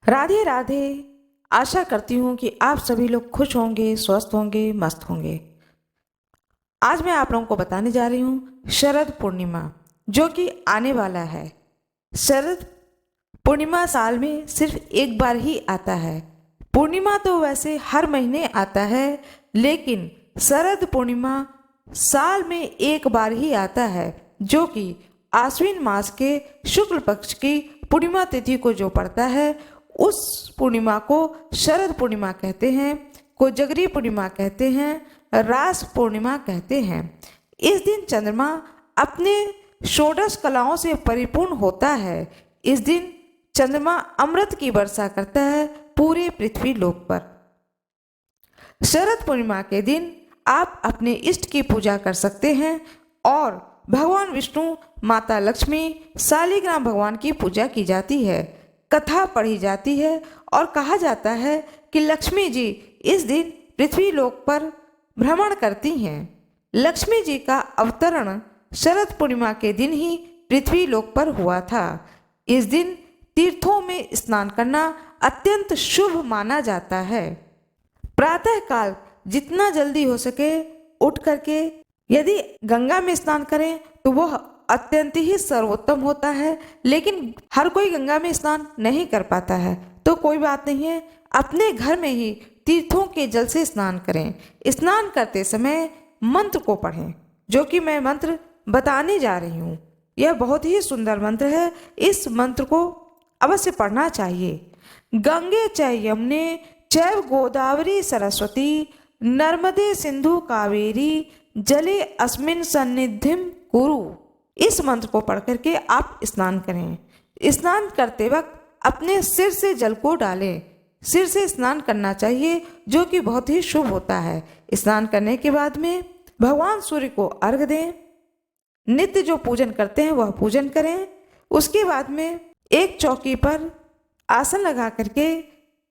राधे राधे। आशा करती हूँ कि आप सभी लोग खुश होंगे, स्वस्थ होंगे, मस्त होंगे। आज मैं आप लोगों को बताने जा रही हूँ शरद पूर्णिमा, जो कि आने वाला है। शरद पूर्णिमा साल में सिर्फ एक बार ही आता है। पूर्णिमा तो वैसे हर महीने आता है, लेकिन शरद पूर्णिमा साल में एक बार ही आता है, जो कि आश्विन मास के शुक्ल पक्ष की पूर्णिमा तिथि को जो पड़ता है, उस पूर्णिमा को शरद पूर्णिमा कहते हैं, कोजगरी पूर्णिमा कहते हैं, रास पूर्णिमा कहते हैं। इस दिन चंद्रमा अपने षोडश कलाओं से परिपूर्ण होता है। इस दिन चंद्रमा अमृत की वर्षा करता है पूरे पृथ्वी लोक पर। शरद पूर्णिमा के दिन आप अपने इष्ट की पूजा कर सकते हैं और भगवान विष्णु, माता लक्ष्मी, शालिग्राम भगवान की पूजा की जाती है, कथा पढ़ी जाती है और कहा जाता है कि लक्ष्मी जी इस दिन पृथ्वी लोक पर भ्रमण करती हैं। लक्ष्मी जी का अवतरण शरद पूर्णिमा के दिन ही पृथ्वी लोक पर हुआ था। इस दिन तीर्थों में स्नान करना अत्यंत शुभ माना जाता है। प्रातः काल जितना जल्दी हो सके उठ करके यदि गंगा में स्नान करें तो वह अत्यंत ही सर्वोत्तम होता है, लेकिन हर कोई गंगा में स्नान नहीं कर पाता है, तो कोई बात नहीं है, अपने घर में ही तीर्थों के जल से स्नान करें। स्नान करते समय मंत्र को पढ़ें, जो कि मैं मंत्र बताने जा रही हूँ। यह बहुत ही सुंदर मंत्र है, इस मंत्र को अवश्य पढ़ना चाहिए। गंगे च यमुने चैव गोदावरी सरस्वती नर्मदे सिंधु कावेरी जले अस्मिन सन्निधिम कुरु। इस मंत्र को पढ़ करके आप स्नान करें। स्नान करते वक्त अपने सिर से जल को डालें। सिर से स्नान करना चाहिए, जो कि बहुत ही शुभ होता है। स्नान करने के बाद में भगवान सूर्य को अर्घ्य दें। नित्य जो पूजन करते हैं वह पूजन करें। उसके बाद में एक चौकी पर आसन लगा करके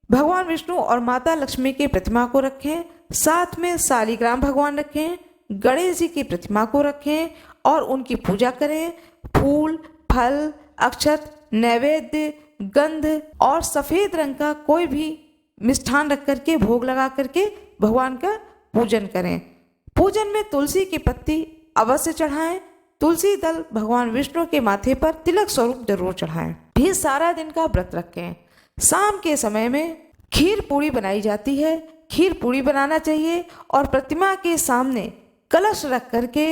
भगवान विष्णु और माता लक्ष्मी की प्रतिमा को रखें। साथ में शालिग्राम भगवान रखें, गणेश जी की प्रतिमा को रखें और उनकी पूजा करें। फूल, फल, अक्षत, नैवेद्य, गंध और सफेद रंग का कोई भी मिष्ठान रख करके भोग लगा करके भगवान का पूजन करें। पूजन में तुलसी की पत्ती अवश्य चढ़ाएं। तुलसी दल भगवान विष्णु के माथे पर तिलक स्वरूप जरूर चढ़ाएं। भी सारा दिन का व्रत रखें। शाम के समय में खीर पूड़ी बनाई जाती है, खीर पूड़ी बनाना चाहिए और प्रतिमा के सामने कलश रख करके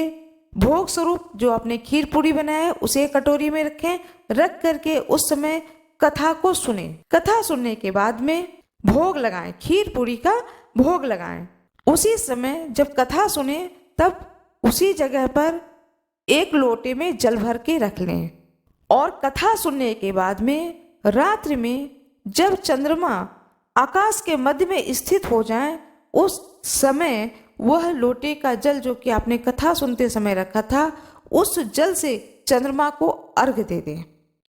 भोग स्वरूप जो आपने खीर पूड़ी बनाया है उसे कटोरी में रखें। रख करके उस समय कथा को सुने। कथा सुनने के बाद में भोग लगाएं, खीर पूड़ी का भोग लगाएं। उसी समय जब कथा सुने तब उसी जगह पर एक लोटे में जल भर के रख लें और कथा सुनने के बाद में रात्रि में जब चंद्रमा आकाश के मध्य में स्थित हो जाए, उस समय वह लोटे का जल जो कि आपने कथा सुनते समय रखा था, उस जल से चंद्रमा को अर्घ्य दे दें।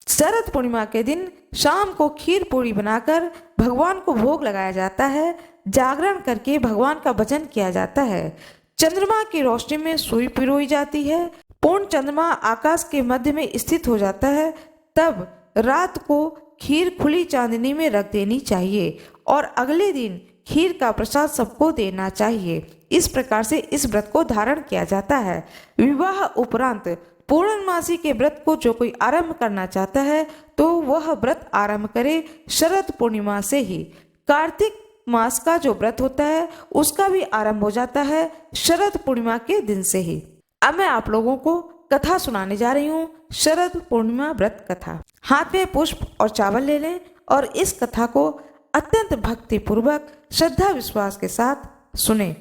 शरद पूर्णिमा के दिन शाम को खीर पूड़ी बनाकर भगवान को भोग लगाया जाता है। जागरण करके भगवान का भजन किया जाता है। चंद्रमा की रोशनी में सुई पिरोई जाती है। पूर्ण चंद्रमा आकाश के मध्य में स्थित हो जाता है। तब रात को खीर खुली चांदनी में रख देनी चाहिए और अगले दिन खीर का प्रसाद सबको देना चाहिए। इस प्रकार से इस व्रत को धारण किया जाता है। विवाह उपरांत पूर्णमासी के व्रत को जो कोई आरंभ करना चाहता है तो वह व्रत आरंभ करे शरद पूर्णिमा से ही। कार्तिक मास का जो व्रत होता है उसका भी आरंभ हो जाता है शरद पूर्णिमा के दिन से ही। अब मैं आप लोगों को कथा सुनाने जा रही हूँ, शरद पूर्णिमा व्रत कथा। हाथ में पुष्प और चावल ले लें और इस कथा को अत्यंत भक्ति पूर्वक श्रद्धा विश्वास के साथ सुने,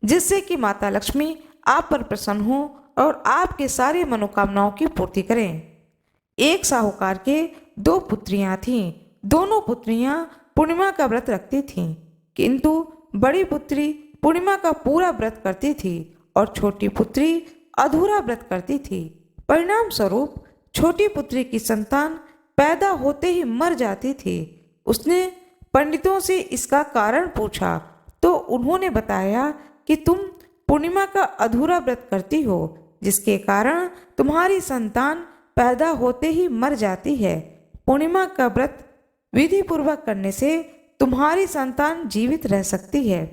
जिससे कि माता लक्ष्मी आप पर प्रसन्न हो और आपके सारे मनोकामनाओं की पूर्ति करें। एक साहूकार के 2 पुत्रियां थीं। दोनों पुत्रियां पूर्णिमा का व्रत रखती थीं, किंतु बड़ी पुत्री पूर्णिमा का पूरा व्रत करती थी और छोटी पुत्री अधूरा व्रत करती थी। परिणाम स्वरूप छोटी पुत्री की संतान पैदा होते ही मर जाती थी। उसने पंडितों से इसका कारण पूछा तो उन्होंने बताया कि तुम पूर्णिमा का अधूरा व्रत करती हो, जिसके कारण तुम्हारी संतान पैदा होते ही मर जाती है। पूर्णिमा का व्रत विधि पूर्वक करने से तुम्हारी संतान जीवित रह सकती है।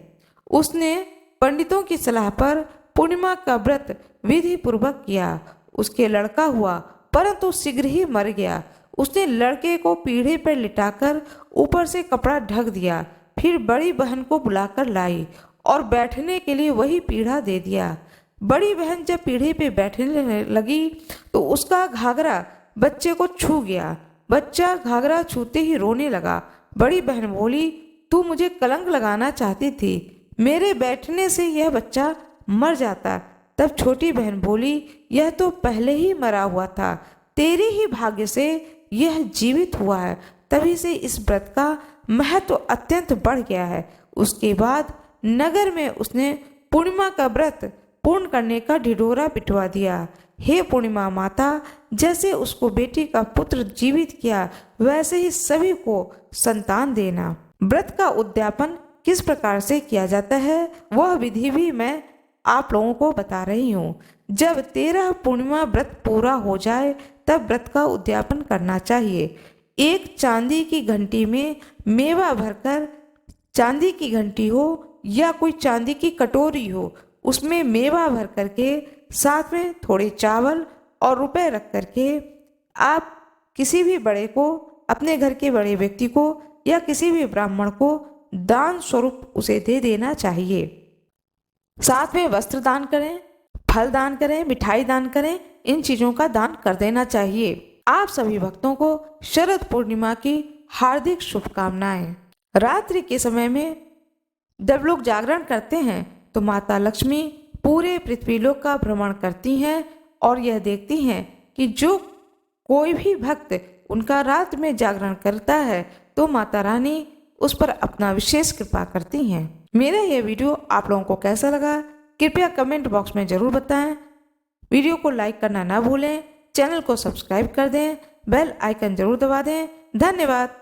उसने पंडितों की सलाह पर पूर्णिमा का व्रत विधि पूर्वक किया। उसके लड़का हुआ, परंतु शीघ्र ही मर गया। उसने लड़के को पीढ़े पर लिटाकर ऊपर से कपड़ा ढक दिया, फिर बड़ी बहन को बुलाकर लाई और बैठने के लिए वही पीढ़ा दे दिया। बड़ी बहन जब पीढ़े पे बैठने लगी तो उसका घाघरा बच्चे को छू गया। बच्चा घाघरा छूते ही रोने लगा। बड़ी बहन बोली, तू मुझे कलंक लगाना चाहती थी, मेरे बैठने से यह बच्चा मर जाता। तब छोटी बहन बोली, यह तो पहले ही मरा हुआ था, तेरे ही भाग्य से यह जीवित हुआ है, तभी से इस व्रत का महत्व अत्यंत बढ़ गया है। उसके बाद नगर में उसने पूर्णिमा का व्रत पूर्ण करने का ढिढोरा पिटवा दिया। हे पूर्णिमा माता, जैसे उसको बेटी का पुत्र जीवित किया, वैसे ही सभी को संतान देना। व्रत का उद्यापन किस प्रकार से किया जाता है वह विधि भी मैं आप लोगों को बता रही हूँ। जब 13 पूर्णिमा व्रत पूरा हो जाए तब व्रत का उद्यापन करना चाहिए। एक चांदी की घंटी में मेवा भरकर, चांदी की घंटी हो या कोई चांदी की कटोरी हो, उसमें मेवा भर करके साथ में थोड़े चावल और रुपए रख करके आप किसी भी बड़े को, अपने घर के बड़े व्यक्ति को या किसी भी ब्राह्मण को दान स्वरूप उसे दे देना चाहिए। साथ में वस्त्र दान करें, फल दान करें, मिठाई दान करें, इन चीजों का दान कर देना चाहिए। आप सभी भक्तों को शरद पूर्णिमा की हार्दिक शुभकामनाएं। रात्रि के समय में जब लोग जागरण करते हैं तो माता लक्ष्मी पूरे पृथ्वीलोक का भ्रमण करती हैं और यह देखती हैं कि जो कोई भी भक्त उनका रात में जागरण करता है तो माता रानी उस पर अपना विशेष कृपा करती हैं। मेरा यह वीडियो आप लोगों को कैसा लगा कृपया कमेंट बॉक्स में जरूर बताएं। वीडियो को लाइक करना ना भूलें, चैनल को सब्सक्राइब कर दें, बेल आइकन जरूर दबा दें। धन्यवाद।